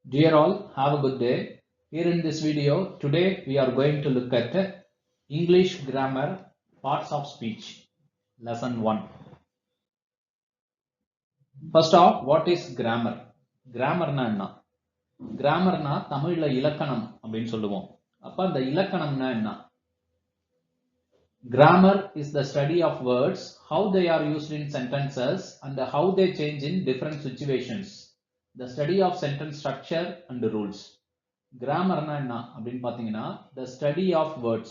Dear all, have a good day. Here in this video, today we are going to look at English grammar, parts of speech, lesson 1. First off, what is grammar? Grammarனா என்ன? Grammarனா தமிழ்ல இலக்கணம் அப்படின்னு சொல்லுவோம். அப்ப அந்த இலக்கணம்னா என்ன? Grammar is the study of words, how they are used in sentences and how they change in different situations. The study of sentence structure and rules. கிராமர்னா என்ன அப்படின்னு பார்த்தீங்கன்னா the study of words,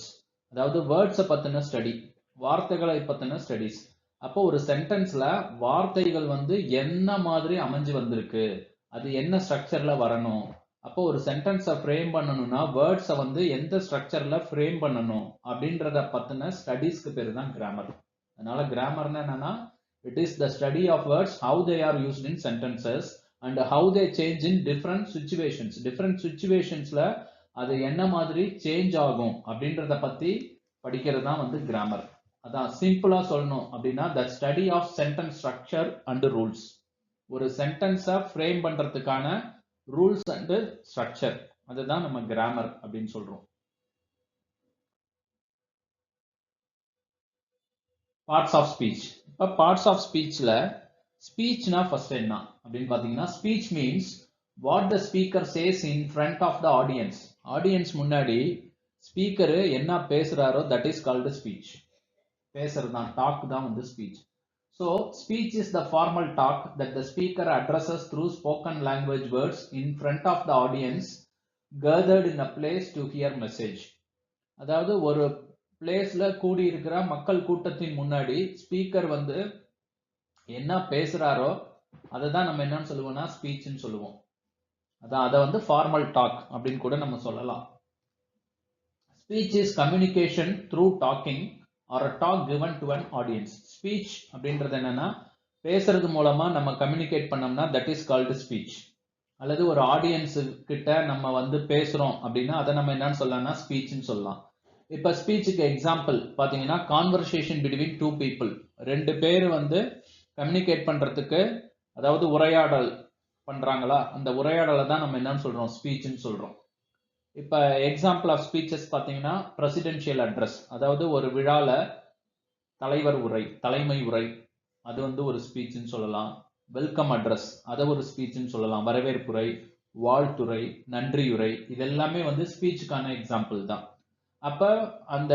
அதாவது வேர்ட்ஸை பற்றின ஸ்டடி, வார்த்தைகளை பற்றின studies. அப்போ ஒரு சென்டென்ஸ்ல வார்த்தைகள் என்ன மாதிரி அமைஞ்சு வந்திருக்கு, அது என்ன ஸ்ட்ரக்சர்ல வரணும், அப்போ ஒரு சென்டென்ஸை ஃப்ரேம் பண்ணணும்னா வேர்ட்ஸை எந்த ஸ்ட்ரக்சர்ல ஃப்ரேம் பண்ணணும் அப்படின்றத பற்றின ஸ்டடீஸ்க்கு பேர் தான் கிராமர். அதனால கிராமர்னா என்னன்னா it is the study of words, how they are used in sentences and how they change in different situations. Different situationsல அது என்ன மாதிரி சேஞ்ச் ஆகும் அப்படின்றத பத்தி படிக்கிறது தான் கிராமர். அதான் சிம்பிளா சொல்லணும் அப்படின்னா the study of sentence structure and rules. ஒரு சென்டென்ஸை ஃப்ரேம் பண்றதுக்கான ரூல்ஸ் அண்ட் ஸ்ட்ரக்சர், அதுதான் நம்ம கிராமர் அப்படின்னு சொல்றோம். Parts of speech. இப்போ பார்ட்ஸ் ஆஃப் ஸ்பீச்ல ஸ்பீச்னா ஃபர்ஸ்ட் என்ன அப்படின்னு பாத்தீங்கன்னா speech means what the speaker says in front of the audience. Audience முன்னாடி ஸ்பீக்கர் என்ன பேசுறாரோ தட் இஸ் கால்டு ஸ்பீச். பேசுறது தான், டாக் தான் speech. So speech is the formal talk that the speaker addresses through spoken language words in front of the audience gathered in a place to hear message. அதாவது ஒரு பிளேஸ்ல கூடி இருக்கிற மக்கள் கூட்டத்தின் முன்னாடி ஸ்பீக்கர் என்ன பேசுறாரோ அதை தான் நம்ம என்னன்னு சொல்லுவோம்னா ஸ்பீச்னு சொல்லுவோம். அதான் அதை ஃபார்மல் டாக் அப்படின்னு கூட நம்ம சொல்லலாம். Speech is communication through talking or a talk given to an audience. Speech அப்படின்றது என்னன்னா பேசுறது மூலமா நம்ம கம்யூனிகேட் பண்ணோம்னா தட் இஸ் கால்டு ஸ்பீச். அல்லது ஒரு ஆடியன்ஸ் கிட்ட நம்ம பேசுறோம் அப்படின்னா அதை நம்ம என்னன்னு சொல்லலாம்னா ஸ்பீச்னு சொல்லலாம். இப்ப ஸ்பீச்சுக்கு எக்ஸாம்பிள் பாத்தீங்கன்னா கான்வர்சேஷன் பிட்வீன் டூ பீப்புள், ரெண்டு பேர் கம்யூனிகேட் பண்றதுக்கு, அதாவது உரையாடல் பண்றாங்களா, அந்த உரையாடலை தான் நம்ம என்னன்னு சொல்றோம் ஸ்பீச்னு சொல்றோம். இப்ப எக்ஸாம்பிள் ஆஃப் ஸ்பீச்சஸ் பாத்தீங்கன்னா பிரசிடென்ஷியல் அட்ரஸ், அதாவது ஒரு விழால தலைவர் உரை, தலைமை உரை, அது ஒரு ஸ்பீச்னு சொல்லலாம். வெல்கம் அட்ரஸ், அதை ஒரு ஸ்பீச்னு சொல்லலாம். வரவேற்புரை, வாழ்த்துரை, நன்றியுரை, இதெல்லாமே ஸ்பீச்சுக்கான எக்ஸாம்பிள் தான். அப்ப அந்த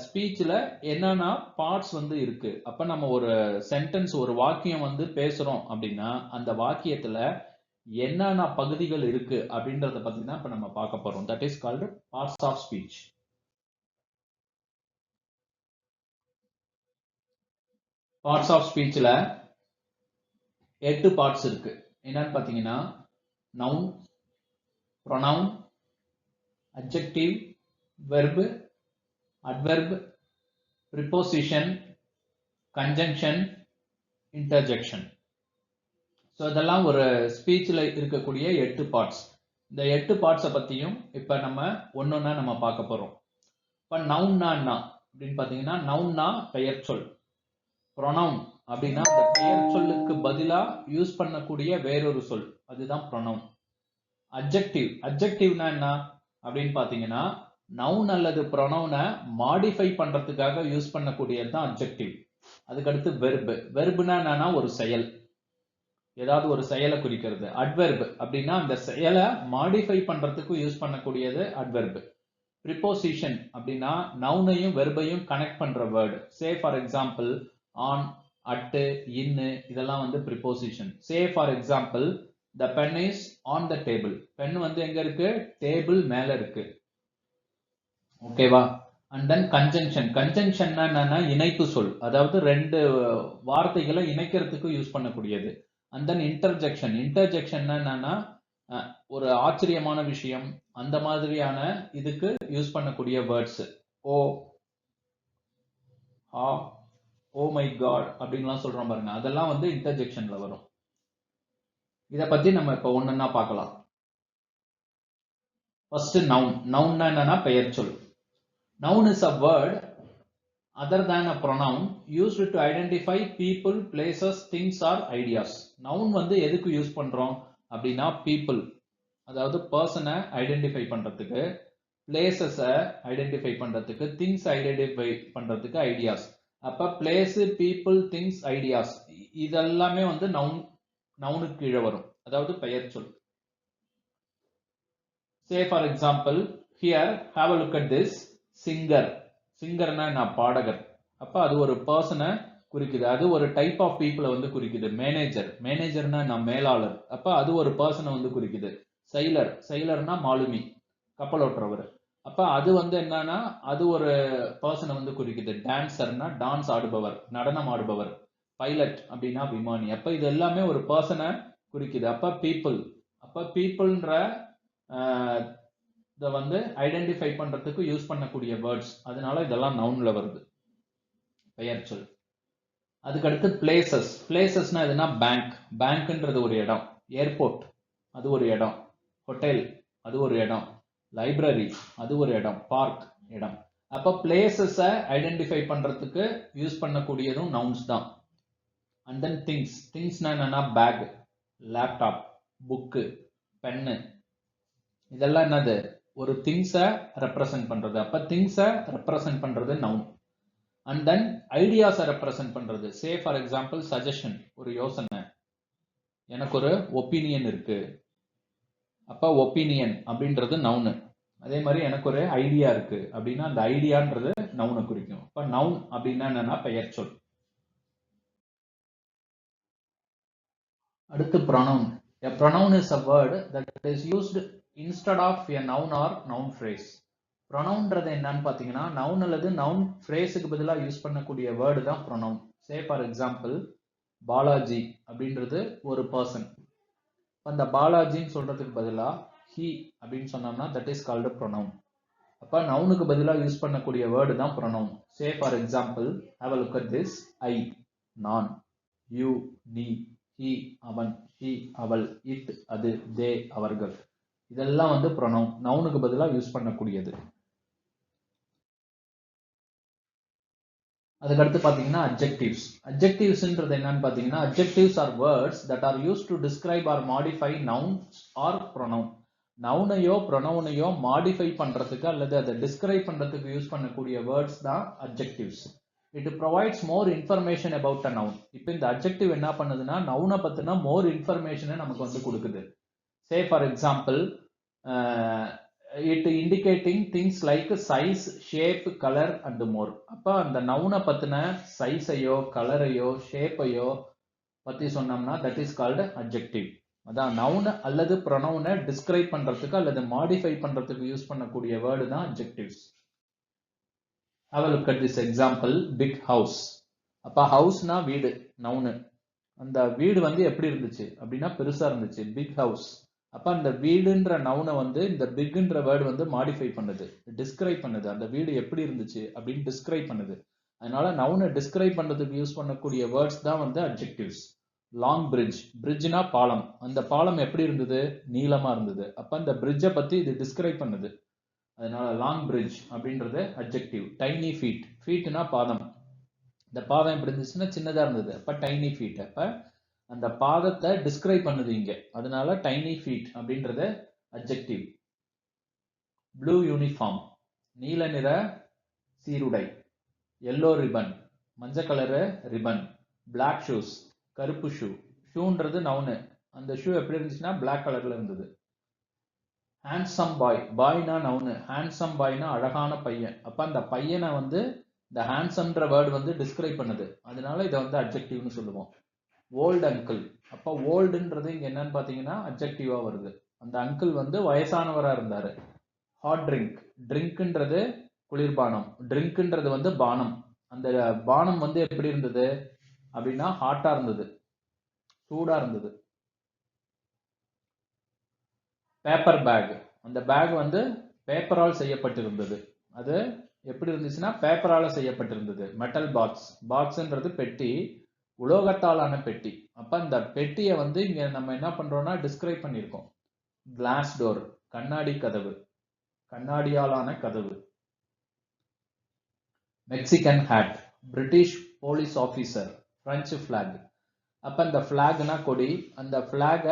ஸ்பீச்ல என்னன்னா பார்ட்ஸ் இருக்கு. அப்ப நம்ம ஒரு சென்டென்ஸ், ஒரு வாக்கியம் பேசுறோம் அப்படின்னா அந்த வாக்கியத்துல என்னென்ன பகுதிகள் இருக்கு அப்படின்றத பத்தி தான் இப்ப நம்ம பார்க்க போறோம். That is called parts of speech. Parts of ஸ்பீச்ல 8 பார்ட்ஸ் இருக்கு. என்னன்னு பாத்தீங்கன்னா noun, pronoun, adjective, verb, adverb, preposition, conjunction, interjection. So இதெல்லாம் ஒரு ஸ்பீச்சில் இருக்கக்கூடிய 8 பார்ட்ஸ். இந்த 8 பார்ட்ஸை பற்றியும் இப்போ நம்ம ஒன்னொன்னா நம்ம பார்க்க போகிறோம். இப்போ நவுன்னா என்ன அப்படின்னு பார்த்தீங்கன்னா நவுன்னா பெயர் சொல். ப்ரொனவுன் அப்படின்னா அந்த பெயர் சொல்லுக்கு பதிலாக யூஸ் பண்ணக்கூடிய வேறொரு சொல், அதுதான் ப்ரொனவுன். அட்ஜெக்டிவ், அட்ஜெக்டிவ்னா என்ன அப்படின்னு பார்த்தீங்கன்னா நவுன் அல்லது ப்ரொனவுனை மாடிஃபை பண்றதுக்காக யூஸ் பண்ணக்கூடியது தான் அட்ஜெக்டிவ். அதுக்கடுத்து வெர்பு, வெர்புனா என்னன்னா ஒரு செயல், ஏதாவது ஒரு செயலை குறிக்கிறது. அட்வெர்பு அப்படின்னா அந்த செயலை மாடிஃபை பண்றதுக்கு யூஸ் பண்ணக்கூடியது அட்வெர்பு. ப்ரிப்போசிஷன் அப்படின்னா நவுனையும் வெர்பையும் கனெக்ட் பண்ற word. Say for example on, at, in, இதெல்லாம் preposition. Say for example the pen is on the table. Pen எங்க இருக்கு, டேபிள் மேல இருக்கு. ஓகேவா? அண்ட் தென் கன்ஜங்ஷன், கன்ஜங்ஷன்னா என்னன்னா இணைப்பு சொல், அதாவது ரெண்டு வார்த்தைகளை இணைக்கிறதுக்கு யூஸ் பண்ணக்கூடியது. அண்ட் தென் இன்டர்ஜெக்ஷன், இன்டர்ஜெக்ஷன்னா என்னன்னா ஒரு ஆச்சரியமான விஷயம், அந்த மாதிரியான இதுக்கு யூஸ் பண்ணக்கூடிய words. Oh, ah, oh my God அப்படின்லாம் சொல்றோம் பாருங்க, அதெல்லாம் இன்டர்ஜெக்ஷன்ல வரும். இதை பத்தி நம்ம இப்ப ஒன்னொன்னா பார்க்கலாம். First noun. நவுன்னா என்னன்னா பெயர் சொல். Noun is a word other than a pronoun used to identify people, places, things or ideas. Noun எதுக்கு யூஸ் பண்றோம் அப்படின்னா people, அதாவது பர்சனை ஐடென்டிஃபை பண்றதுக்கு, பிளேசஸை ஐடென்டிஃபை பண்றதுக்கு, திங்ஸ் ஐடென்டிஃபை பண்றதுக்கு ஐடியாஸ். அப்ப பிளேஸ், பீப்புள், திங்ஸ், ஐடியாஸ் இதெல்லாமே வந்து நவுனுக்கு கீழே வரும், அதாவது பெயர் சொல். Say for example, here have a look at this singer. சிங்கர்னா நான் பாடகர். அப்ப அது ஒரு பர்சனை குறிக்குது, அது ஒரு டைப் ஆஃப் பீப்புளை வந்து குறிக்குது. மேனேஜர், மேனேஜர்னா நான் மேலாளர், அப்ப அது ஒரு பர்சனை வந்து குறிக்குது. செயலர், செயலர்னா மாலுமி, கப்பலோட்டுறவர், அப்ப அது வந்து என்னன்னா அது ஒரு பர்சனை வந்து குறிக்குது. டான்சர்னா டான்ஸ் ஆடுபவர், நடனம் ஆடுபவர். பைலட் அப்படின்னா விமானி. அப்ப இது எல்லாமே ஒரு பர்சனை குறிக்குது. அப்ப பீப்புள், அப்ப பீப்புள்ன்ற இதை வந்து ஐடென்டிஃபை பண்றதுக்கு யூஸ் பண்ணக்கூடிய வேர்ட்ஸ், அதனால இதெல்லாம் நவுன்ல வருது, பெயர் சொல். அதுக்கடுத்து பிளேசஸ். பிளேசஸ்னா எதுனா பேங்க், பேங்க்ன்றது ஒரு இடம். ஏர்போர்ட் அது ஒரு இடம். ஹோட்டல் அது ஒரு இடம். லைப்ரரி அது ஒரு இடம். பார்க் இடம். அப்ப பிளேசஸை ஐடென்டிஃபை பண்றதுக்கு யூஸ் பண்ணக்கூடியதும் நவுன்ஸ் தான். And then things. திங்ஸ்னா என்னன்னா பேக், லேப்டாப், புக்கு, பென்னு, இதெல்லாம் என்னது ஒரு திங்ஸை ரெப்ரசன்ட் பண்றது. அப்ப திங்ஸை ரெப்ரசன்ட் பண்றது நவுன். அண்ட் தென் ஐடியாஸை ரெப்ரசன்ட் பண்றது. சே ஃபார் எக்ஸாம்பிள் சஜஷன், ஒரு யோசனை. எனக்கு ஒரு ஒப்பீனியன் இருக்கு, அப்ப ஒப்பீனியன் அப்படின்றது நவுனு. அதே மாதிரி எனக்கு ஒரு ஐடியா இருக்கு அப்படின்னா அந்த ஐடியான்றது நவுனை குறிக்கும். அப்ப நவுன் அப்படின்னா என்னன்னா பெயர் சொல். அடுத்து pronoun. A pronoun is a word that is used instead of a noun or noun phrase. pronounன்றது என்னன்னு பாத்தீங்கன்னா நவுன் அல்லது நவுன் ஃப்ரேஸுக்கு பதிலா யூஸ் பண்ணக்கூடிய வேர்டு தான் pronoun. Say for example, Balaji அப்படின்றது ஒரு பர்சன். அந்த பாலாஜின்னு சொல்றதுக்கு பதிலா he அப்படின்னு சொன்னோம்னா that is called a pronoun. அப்ப நவுனுக்கு பதிலா யூஸ் பண்ணக்கூடிய வேர்டு தான் pronoun. Say for example, have a look at this. I, நான், you, நீ, he, அவன், she, அவள், it, அது, they, அவர்கள், இதெல்லாம் வந்து pronoun, நவுனுக்கு பதிலா யூஸ் பண்ணக்கூடியது. அதுக்கடுத்து பாத்தீங்கன்னா adjectives. adjectivesன்றது என்னன்னு பாத்தீங்கன்னா adjectives are words that are used to describe or modify nouns or pronoun. நவுனையோ ப்ரொனவுனையோ மாடிஃபை பண்றதுக்கு அல்லது அதை டிஸ்கிரைப் பண்றதுக்கு யூஸ் பண்ணக்கூடிய வேர்ட்ஸ் தான் adjectives. It provides more information about a noun. இப்போ இந்த adjective என்ன பண்ணுதுன்னா நவுனை பத்தின more information நமக்கு வந்து கொடுக்குது. Say for example, it indicating things like size, shape, color and more. அப்ப அந்த நவுனை பத்தின சைஸையோ கலரையோ ஷேப்பையோ பத்தி சொன்னோம்னா that is called adjective. அதான் நவுன் அல்லது ப்ரொனவுனை டிஸ்கிரைப் பண்றதுக்கு அல்லது மாடிஃபை பண்றதுக்கு யூஸ் பண்ணக்கூடிய வேர்டு தான் adjectives. Have a look at this example, big house. அப்ப ஹவுஸ்னா வீடு, நவுனு. அந்த வீடு வந்து எப்படி இருந்துச்சு அப்படின்னா பெருசா இருந்துச்சு, பிக் ஹவுஸ். அப்ப அந்த வீடுன்ற நவுனை வந்து இந்த பிக்ன்ற வேர்டு வந்து மாடிஃபை பண்ணுது, டிஸ்கிரைப் பண்ணுது. அந்த வீடு எப்படி இருந்துச்சு அப்படின்னு டிஸ்கிரைப் பண்ணுது. அதனால நவுனை டிஸ்கிரைப் பண்றதுக்கு யூஸ் பண்ணக்கூடிய வேர்ட்ஸ் தான் வந்து adjectives. லாங் பிரிட்ஜ், பிரிட்ஜ்னா பாலம். அந்த பாலம் எப்படி இருந்தது, நீளமா இருந்தது. அப்ப அந்த பிரிட்ஜை பத்தி இது டிஸ்கிரைப் பண்ணுது. அதனால லாங் பிரிட்ஜ் அப்படின்றது adjective. டைனி ஃபீட், ஃபீட்னா பாதம். இந்த பாதம் எப்படி இருந்துச்சுன்னா சின்னதா இருந்தது, அப்ப டைனி ஃபீட். அப்ப அந்த பாதத்தை டிஸ்கிரைப் பண்ணுது இங்க, அதனால டைனி ஃபீட் அப்படின்றது adjective. ப்ளூ யூனிஃபார்ம், நீல நிற சீருடை. எல்லோ ரிபன், மஞ்சள் கலரு ரிபன். பிளாக் ஷூஸ், கருப்பு ஷூ. ஷூன்றது நவுனு, அந்த ஷூ எப்படி இருந்துச்சுன்னா பிளாக் கலர்ல இருந்தது. ஹேண்ட்ஸம் பாய், பாய்னா நவுனு, ஹேண்ட்ஸம் பாய்னா அழகான பையன். அப்ப அந்த பையனை வந்து இந்த ஹேண்ட்ஸம்ன்ற வேர்டு வந்து டிஸ்கிரைப் பண்ணுது, அதனால இதை வந்து அட்ஜெக்டிவ்னு சொல்லுவோம். ஓல்டு அங்கிள், அப்ப ஓல்டுன்றது இங்க என்னன்னு பாத்தீங்கன்னா அட்ஜெக்டிவா வருது. அந்த அங்கிள் வந்து வயசானவரா இருந்தாரு. ஹாட் ட்ரிங்க், ட்ரிங்க்ன்றது குளிர்பானம், ட்ரிங்க்ன்றது வந்து பானம். அந்த பானம் வந்து எப்படி இருந்தது அப்படின்னா ஹாட்டா இருந்தது, சூடா இருந்தது. பேப்பர் பேக், அந்த பேக் வந்து பேப்பரால் செய்யப்பட்டிருந்தது. அது எப்படி இருந்துச்சுன்னா பேப்பரால செய்யப்பட்டிருந்தது. மெட்டல் பாக்ஸ், பாக்ஸ்ன்றது பெட்டி, உலோகத்தாலான பெட்டி. அப்ப அந்த பெட்டியை வந்து இங்க நம்ம என்ன பண்றோம்னா டிஸ்கிரைப் பண்ணியிருக்கோம். கிளாஸ் டோர், கண்ணாடி கதவு, கண்ணாடியாலான கதவு. Mexican hat, British police officer. French black, அப்ப இந்த பிளாக்னா கொடி, அந்த பிளாக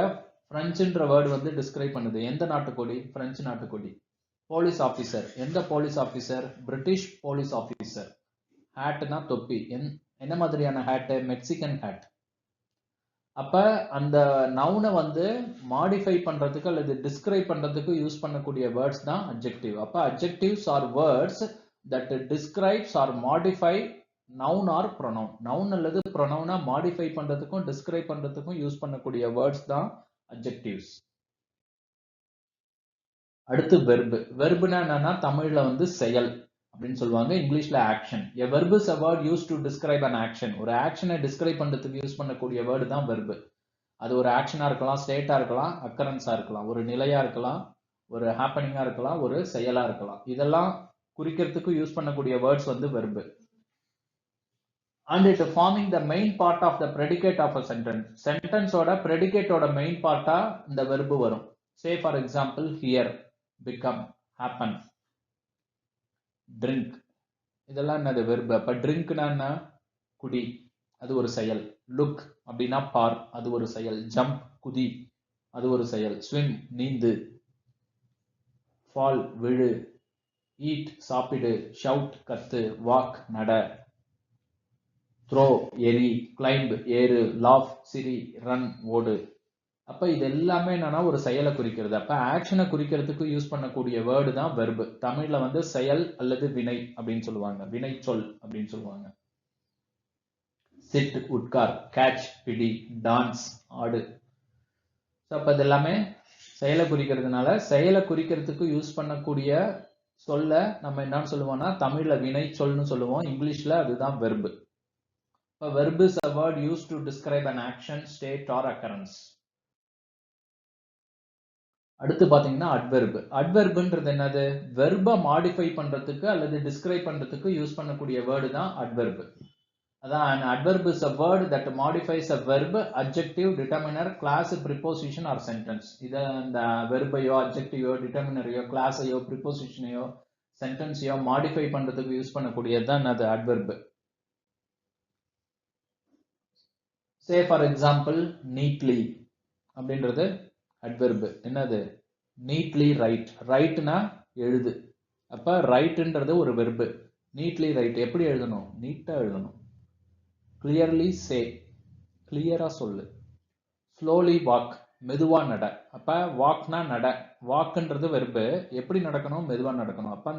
பிரெஞ்சுன்ற வேர்டு வந்து டிஸ்கிரைப் பண்ணுது. எந்த நாட்டுக்கொடி? பிரெஞ்சு நாட்டுக்கொடி. போலீஸ் ஆபீசர், எந்த police officer? British police officer. ஹேட்னா தொப்பி, என்ன மாதிரியான ஹேட்? Mexican had. அப்ப அந்த நவுனை வந்து மாடிஃபை பண்றதுக்கு அல்லது டிஸ்கிரைப் பண்றதுக்கு யூஸ் பண்ணக்கூடிய வேர்ட்ஸ் தான் அட்ஜெக்டிவ். அப்ப adjectives are words that describes or modify noun or pronoun. நவுன் அல்லது ப்ரொனவுனா மாடிஃபை பண்றதுக்கும் டிஸ்கிரைப் பண்றதுக்கும் யூஸ் பண்ணக்கூடிய வேர்ட்ஸ் தான் அட்ஜெக்டிவ்ஸ். அடுத்து வெர்பு. வெர்புனா என்னன்னா தமிழ்ல வந்து செயல் அப்படின்னு சொல்லுவாங்க, இங்கிலீஷ்ல action. A verb is a word used to describe an action. ஒரு ஆக்ஷனை டிஸ்கிரைப் பண்றதுக்கு யூஸ் பண்ணக்கூடிய வேர்டு தான் வெர்பு. அது ஒரு ஆக்ஷனா இருக்கலாம், ஸ்டேட்டா இருக்கலாம், அக்கரன்ஸா இருக்கலாம், ஒரு நிலையா இருக்கலாம், ஒரு ஹேப்பனிங்கா இருக்கலாம், ஒரு செயலா இருக்கலாம். இதெல்லாம் குறிக்கிறதுக்கு யூஸ் பண்ணக்கூடிய வேர்ட்ஸ் வந்து verb. And it forming the main part of the predicate of a sentence. Sentence ஓட predicate ஓட main part-ஆ இந்த வெர்பு வரும். Say for example, hear, become, happen, drink. இதெல்லாம் என்னது? வெர்பு. அப்ப ட்ரிங்க்னா என்ன? குடி, அது ஒரு செயல். லுக் அப்படின்னா பார், அது ஒரு செயல். ஜம்ப் குதி, அது ஒரு செயல். ஸ்விம் நீந்து, ஃபால் விழு, ஈட் சாப்பிடு, ஷவுட் கத்து, வாக் நட, த்ரோ எரி, கிளைம்ப் ஏறு, லாஃப் சிரி, ரன் ஓடு. அப்ப இது எல்லாமே என்னன்னா ஒரு செயலை குறிக்கிறது. அப்ப ஆக்ஷனை குறிக்கிறதுக்கு யூஸ் பண்ணக்கூடிய வேர்டு தான் வெர்பு. தமிழ்ல வந்து செயல் அல்லது வினை அப்படின்னு சொல்லுவாங்க, வினை சொல் அப்படின்னு சொல்லுவாங்க. சிட் உட்கார், கேட்ச் பிடி, டான்ஸ் ஆடு. அப்ப இது எல்லாமே செயலை குறிக்கிறதுனால செயலை குறிக்கிறதுக்கு யூஸ் பண்ணக்கூடிய சொல்ல நம்ம என்னன்னு சொல்லுவோம்னா தமிழ்ல வினை சொல்னு சொல்லுவோம், இங்கிலீஷ்ல அதுதான் வெர்பு. இப்ப verb is a word used to describe an action, state or occurrence. அடுத்து பாத்தீங்கன்னா adverb. adverbன்றது என்னது? வெர்பை மாடிஃபை பண்றதுக்கு அல்லது டிஸ்கிரைப் பண்றதுக்கு யூஸ் பண்ணக்கூடிய வேர்டு தான் adverb. அதான் an adverb is a word that modifies a verb, adjective, determiner, class, preposition or sentence. இத அந்த வெர்பையோ அட்ஜெக்டிவோ டிட்டர்மினரையோ கிளாஸையோ ப்ரிபோசிஷனையோ சென்டென்ஸையோ மாடிஃபை பண்றதுக்கு யூஸ் பண்ணக்கூடியது தான் அது adverb. Say for example, neatly அப்படின்றது adverb. என்னது? neatly write. writeனா எழுது. அப்ப writeன்றது ஒரு verb. neatly write எப்படி எழுதணும்? நீட்டா எழுதணும். clearly say, clear-ஆ சொல்லு. slowly walk, மெதுவா நட. அப்ப walkனா நட. walkன்றது verb. எப்படி நடக்கணும்? மெதுவா நடக்கணும். அப்ப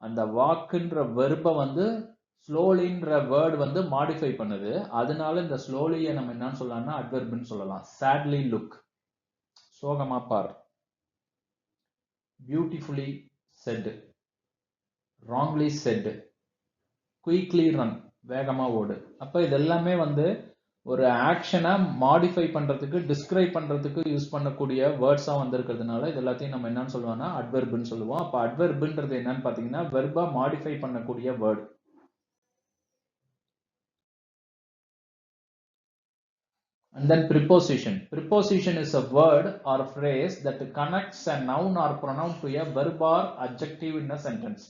அந்த walkன்ற verb-ஐ வந்து ஸ்லோலின்ற வேர்ட் வந்து மாடிஃபை பண்ணுது. அதனால இந்த ஸ்லோலியை நம்ம என்னன்னு சொல்லலாம்னா அட்வெர்ப்னு சொல்லலாம். sadly look, சோகமா பார். beautifully said, wrongly said, quickly run, வேகமா ஓடு. அப்ப இது எல்லாமே வந்து ஒரு ஆக்ஷனை மாடிஃபை பண்றதுக்கு டிஸ்கிரைப் பண்றதுக்கு யூஸ் பண்ணக்கூடிய வேர்ட்ஸா வந்திருக்கிறதுனால இது எல்லாத்தையும் நம்ம என்னன்னு சொல்லுவோம்னா அட்வெர்ப்னு சொல்லுவோம். அப்ப அட்வெர்ப்ன்றது என்னன்னு பாத்தீங்கன்னா வெர்பா மாடிஃபை பண்ணக்கூடிய word. And then preposition. Preposition is a word or phrase that connects a noun or pronoun to a verb or adjective in a sentence.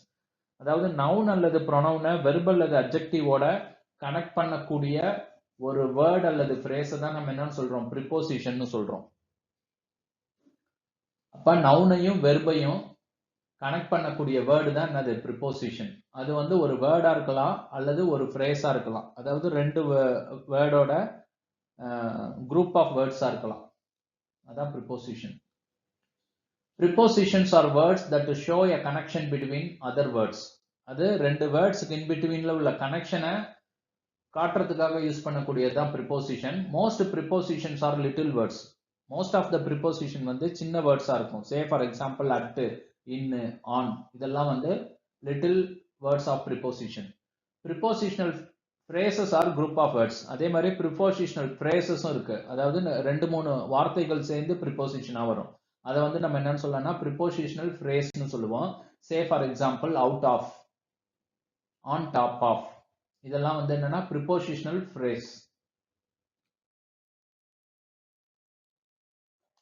அதாவது noun அல்லது pronoun verb அல்லது adjective ஓட கனெக்ட் பண்ணக்கூடிய ஒரு word அல்லது phrase தான் நம்ம என்னன்னு சொல்றோம்? preposition னு சொல்றோம். அப்ப noun-ஐயும் verb-ஐயும் கனெக்ட் பண்ணக்கூடிய word தான் என்னது? preposition. அது வந்து ஒரு word-ஆ இருக்கலாம் அல்லது ஒரு phrase-ஆ இருக்கலாம். அதாவது ரெண்டு word-ஓட group of words இருக்கலாம். அதான் preposition. Prepositions are words that show a connection between other words. அது ரெண்டு words in betweenல உள்ள கனெக்ஷனை காட்டுறதுக்காக யூஸ் பண்ணக்கூடியது தான் preposition. Most prepositions are little words. Most of the preposition வந்து சின்ன words-ஆ இருக்கும். Say for example, at, in, on. இதெல்லாம் வந்து little words of preposition. Prepositional phrases are group of words. அதே மாதிரி prepositional phrases இருக்கு. அதாவது ரெண்டு மூணு வார்த்தைகள் சேர்ந்து preposition-ஆ வரும். அதை வந்து நம்ம என்னன்னு சொல்லலாம்னா prepositional phrase-னு சொல்லுவோம். Say for example, out of, on top of. இதெல்லாம் வந்து என்னன்னா prepositional phrase.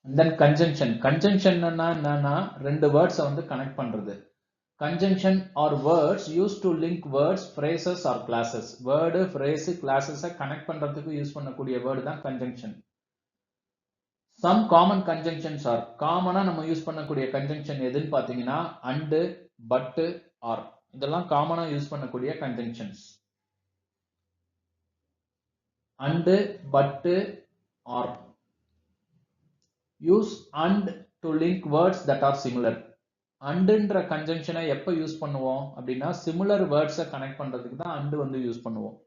And then conjunction. Conjunction என்னன்னா ரெண்டு words-ஐ வந்து கனெக்ட் பண்றது. Conjunction are words used to link words, phrases or classes. Word, phrase, classes connect பண்றதுக்கு யூஸ் பண்ணக்கூடிய word தான் conjunction. Some common conjunctions are காமனா நம்ம யூஸ் பண்ணக்கூடிய கன்ஜங்ஷன் எதுன்னு பாத்தீங்கன்னா and, but, or இதெல்லாம் காமனா யூஸ் பண்ணக்கூடிய conjunctions. and, but, or use and to link words that are similar. அண்டுன்ற கன்ஜங்ஷனை எப்ப யூஸ் பண்ணுவோம் அப்படின்னா சிமிலர் வேர்ட்ஸை கனெக்ட் பண்றதுக்கு தான் அண்டு வந்து யூஸ் பண்ணுவோம்.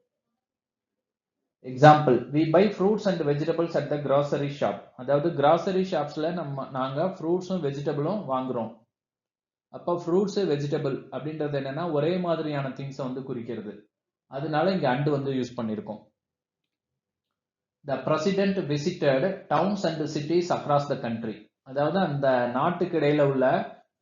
Example, we buy fruits and vegetables at the grocery shop. அதாவது கிராசரி ஷாப்ஸ்ல நாங்க ஃப்ரூட்ஸும் வெஜிடபிளும் வாங்குறோம். அப்ப ஃப்ரூட்ஸ் வெஜிடபிள் அப்படின்றது என்னன்னா ஒரே மாதிரியான திங்ஸை வந்து குறிக்கிறது. அதனால இங்க அண்டு வந்து யூஸ் பண்ணிருக்கோம். The president visited towns and cities across the country. அதாவது அந்த நாட்டுக்கு இடையில உள்ள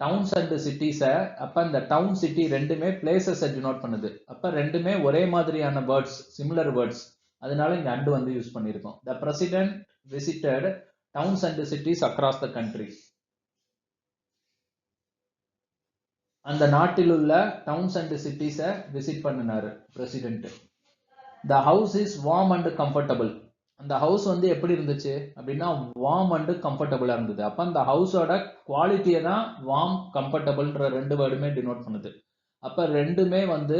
டவுன்ஸ் அண்ட் சிட்டிஸ அப்ப இந்த டவுன் சிட்டி ரெண்டுமே பிளேசஸ் டினோட் பண்ணுது. அப்ப ரெண்டுமே ஒரே மாதிரியான வேர்ட்ஸ், சிமிலர் வேர்ட்ஸ். அதனால இங்க அண்டு வந்து யூஸ் பண்ணிருக்கோம். The president visited towns and cities across the country. அந்த நாட்டில் உள்ள டவுன்ஸ் அண்ட் சிட்டிஸ விசிட் பண்ணினாரு president. The house is warm and comfortable. அந்த ஹவுஸ் வந்து எப்படி இருந்துச்சு அப்படின்னா வார்ம் அண்ட் கம்ஃபர்டபுளா இருந்தது. அப்ப அந்த ஹவுஸோட குவாலிட்டியை தான் வார்ம், கம்ஃபர்டபுள்ன்ற ரெண்டு வேர்டுமே டினோட் பண்ணுது. அப்ப ரெண்டுமே வந்து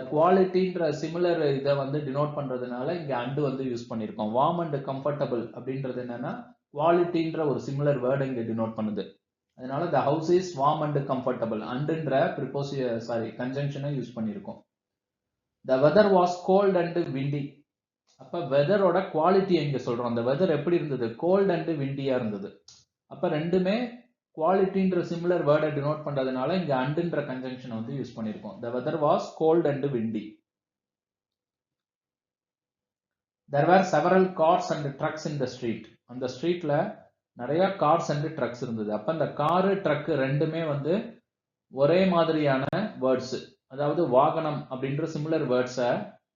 குவாலிட்டின்ற சிமிலர் இதை வந்து டினோட் பண்றதுனால இங்க அண்டு வந்து யூஸ் பண்ணிருக்கோம். வார்ம் அண்ட் கம்ஃபர்டபுள் அப்படின்றது என்னன்னா குவாலிட்டின்ற ஒரு சிமிலர் வேர்டு இங்க டினோட் பண்ணுது. அதனால the house is warm and comfortable அண்டுன்ற கன்ஜங்ஷனை யூஸ் பண்ணிருக்கோம். The weather was cold and windy. அப்ப வெதரோட குவாலிட்டி எங்க சொல்றோம். அந்த வெதர் எப்படி இருந்தது, கோல்ட் அண்ட் விண்டியா இருந்தது. அப்ப ரெண்டுமே குவாலிட்டின்ற சிமிலர் வேர்டை டினோட் பண்றதுனால இங்க அண்டுன்ற கன்ஜங்ஷன் வந்து யூஸ் பண்ணிருக்கோம். The weather was cold and windy. There were several cars and trucks in the street. அந்த ஸ்ட்ரீட்ல நிறைய கார்ஸ் அண்ட் ட்ரக்ஸ் இருந்தது. அப்ப அந்த காரு ட்ரக் ரெண்டுமே வந்து ஒரே மாதிரியான வேர்ட்ஸ், அதாவது வாகனம் அப்படின்ற சிமிலர் வேர்ட்ஸை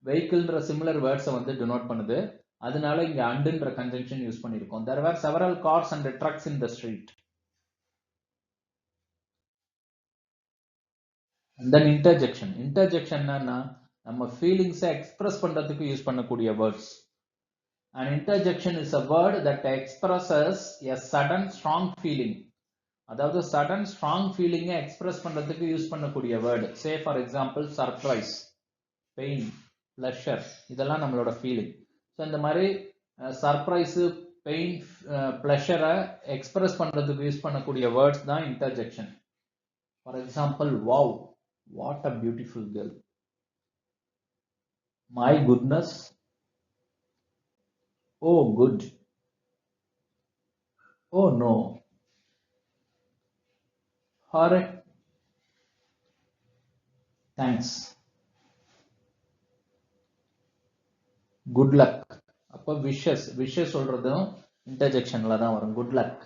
வெஹிக்கிள்ன்ற சிமிலர் வேர்ட்ஸை வந்து டினோட் பண்ணுது. அதனால இங்க அண்டுன்ற கன்ஜங்ஷன் யூஸ் பண்ணிருக்கோம். There were several cars and trucks in the street. And then interjection. Interjectionனா நம்ம ஃபீலிங்ஸை எக்ஸ்பிரஸ் பண்றதுக்கு யூஸ் பண்ணக்கூடிய words. An interjection is a word that expresses a sudden strong feeling. அதாவது sudden strong ஃபீலிங்கை express பண்றதுக்கு use பண்ணக்கூடிய word. Say for example surprise, pain, pleasure, இதெல்லாம் நம்மளோட feeling. So இந்த மாதிரி சர்ப்ரைஸு, பெயின், பிளஷரை எக்ஸ்பிரஸ் பண்றதுக்கு யூஸ் பண்ணக்கூடிய வேர்ட்ஸ் தான் interjection. For example, wow, what a beautiful girl. My goodness, oh good, oh no, hurray, thanks, good luck. அப்போ wishes, wishes சொல்றதும் இன்டர்ஜெக்ஷன்ல தான் வரும். குட் லக்,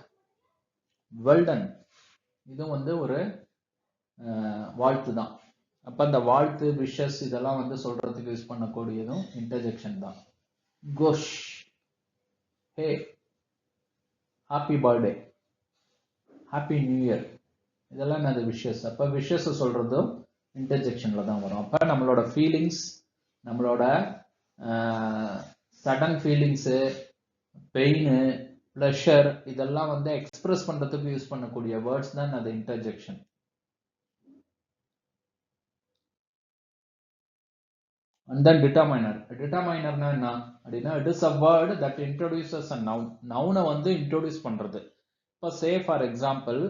வெல்டன், இதுவும் வந்து ஒரு வாழ்த்து தான். அப்ப அந்த வாழ்த்து, விஷஸ் இதெல்லாம் வந்து சொல்றதுக்கு யூஸ் பண்ணக்கூடியதும் இன்டர்ஜெக்ஷன் தான். Gosh, hey, happy birthday, happy new year, இதெல்லாம் என்னது விஷஸ். அப்ப விஷஸ் சொல்றதும் இன்டர்ஜெக்ஷன்ல தான் வரும். அப்ப நம்மளோட ஃபீலிங்ஸ், நம்மளோட சடன் ஃபீலிங்ஸு, பெயின், பிளஷர் இதெல்லாம் வந்து எக்ஸ்பிரஸ் பண்றதுக்கு யூஸ் பண்ணக்கூடிய வேர்ட்ஸ் தான் அது இன்டர்ஜெக்ஷன். And then determiner. Determinerனா என்ன அப்படின்னா it is a word that introduces a noun. நவுனை வந்து இன்ட்ரோடியூஸ் பண்றது. இப்போ சே ஃபார் எக்ஸாம்பிள்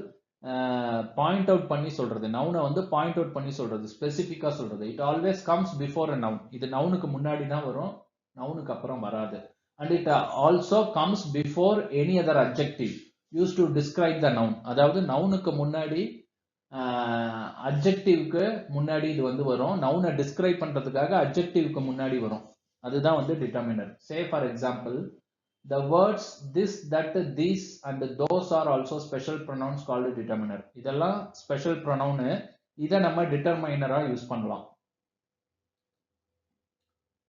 பாயிண்ட் அவுட் பண்ணி சொல்றது, நவுனை வந்து பாயிண்ட் அவுட் பண்ணி சொல்றது, ஸ்பெசிஃபிக்கா சொல்றது. It always comes before a noun. இது நவுனுக்கு முன்னாடி தான் வரும், நவுனுக்கு அப்புறம் வராது. And it also comes before any other adjective use to describe the noun. அதாவது நவுனுக்கு முன்னாடி அட்ஜெக்டிவ்க்கு முன்னாடி இது வந்து வரும். நவுனை டிஸ்கிரைப் பண்றதுக்காக அட்ஜெக்டிவ்க்கு முன்னாடி வரும். அதுதான் வந்து determiner. Say for example, the words this, that, these and those are also special pronouns called determiner. இதெல்லாம் ஸ்பெஷல் ப்ரொனவுன். இதை நம்ம டிட்டர்மைனரா யூஸ் பண்ணலாம்.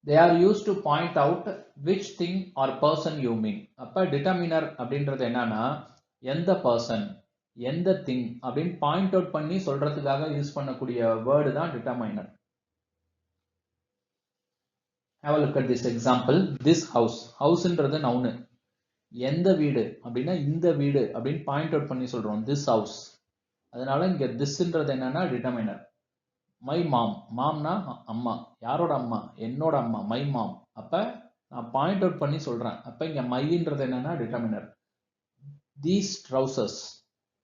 they are used to point out which thing or person you mean. அப்ப டிட்டர்மினர் அப்படின்றது என்னன்னா எந்த person, எந்த thing அப்படின்னு பாயிண்ட் அவுட் பண்ணி சொல்றதுக்காக யூஸ் பண்ணக்கூடிய வேர்டு தான் determiner. Have a look at this example. This house. ஹவுஸ்ன்றது நவுனு. எந்த வீடு அப்படின்னா இந்த வீடு அப்படின்னு பாயிண்ட் அவுட் பண்ணி சொல்றோம், திஸ் ஹவுஸ். அதனால இங்க திஸ்ன்றது என்னன்னா டிட்டர்மினர். மை மாம், மாம்னா அம்மா. யாரோட அம்மா? என்னோட அம்மா, மை மாம். அப்ப நான் பாயிண்ட் அவுட் பண்ணி சொல்றேன். அப்ப இங்க மைன்றது என்னன்னா டிட்டர்மினர். தீஸ் ட்ரௌசர்ஸ்,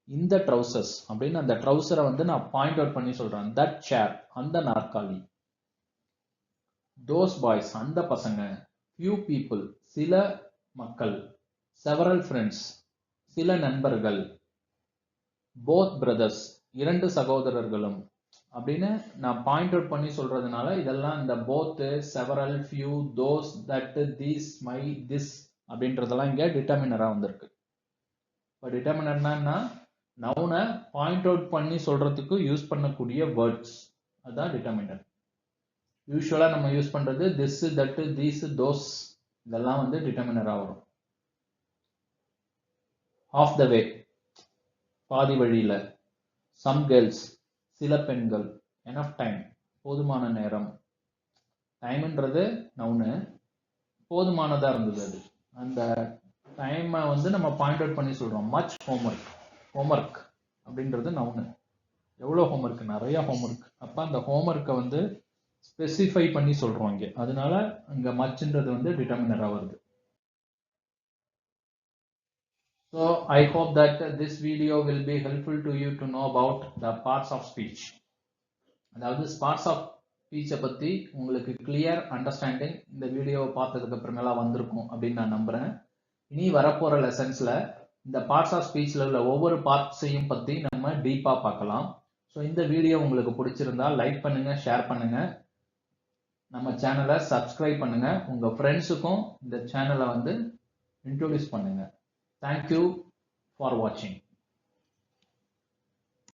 இந்த ட்ரௌசர்ஸ் அப்படின்னு அந்த ட்ரௌசரை வந்து நான் பாயிண்ட் அவுட் பண்ணி சொல்றேன். தட் சேர், அந்த நாற்காலி. தோஸ் பாய்ஸ், அந்த பசங்க. ஃபியூ பீப்புள், சில மக்கள். செவரல் ஃப்ரெண்ட்ஸ், சில நண்பர்கள். போத் பிரதர்ஸ், இரண்டு சகோதரர்களும் அப்படின்னு நான் பாயிண்ட் அவுட் பண்ணி சொல்றதுனால இதெல்லாம் இந்த both, several, few, those, that, these, my, this அப்படின்றதெல்லாம் இங்க டிட்டர்மினரா வந்திருக்கு. இப்போ டிட்டர்மினர்னா நவுனை பாயிண்ட் அவுட் பண்ணி சொல்றதுக்கு யூஸ் பண்ணக்கூடிய வேர்ட்ஸ், அதுதான் டிட்டர்மினர். யூஸ்வலா நம்ம யூஸ் பண்றது திஸ், தட், தீஸ், தோஸ், இதெல்லாம் வந்து டிட்டர்மினரா வரும். ஆஃப் த வே, பாதி வழியில. சம் கேர்ள்ஸ், சில பெண்கள். எனஃப் டைம், போதுமான நேரம். டைம்ன்றது நவுனு, போதுமானதா இருந்தது அது. அந்த டைமை வந்து நம்ம பாயிண்ட் அவுட் பண்ணி சொல்றோம். மச் ஹோம்ஒர்க், ஹோம்ஒர்க் அப்படின்றது நவுனு. எவ்வளோ ஹோம்ஒர்க்? நிறைய ஹோம்ஒர்க். அப்ப அந்த ஹோம்ஒர்க்கை வந்து ஸ்பெசிஃபை பண்ணி சொல்றோம் இங்க. அதனால அங்க மச்ன்றது வந்து டிட்டர்மினரா வருது. So I hope that this video will be helpful to you to know about the parts of speech. அதாவது பார்ட்ஸ் ஆஃப் ஸ்பீச்சை பத்தி உங்களுக்கு கிளியர் அண்டர்ஸ்டாண்டிங் இந்த வீடியோவை பார்த்ததுக்கு அப்புறமேலா வந்திருக்கும் அப்படின்னு நான் நம்புறேன். இனி வரப்போற லெசன்ஸ்ல இந்த பார்ட்ஸ் ஆஃப் ஸ்பீச்ல உள்ள ஒவ்வொரு பார்ட்ஸையும் பத்தி நம்ம டீப்பா பார்க்கலாம். ஸோ இந்த வீடியோ உங்களுக்கு பிடிச்சிருந்தா லைக் பண்ணுங்க, ஷேர் பண்ணுங்க, நம்ம சேனலை சப்ஸ்கிரைப் பண்ணுங்க, உங்க ஃப்ரெண்ட்ஸுக்கும் இந்த சேனலை வந்து இன்ட்ரோடியூஸ் பண்ணுங்க. Thank you for watching.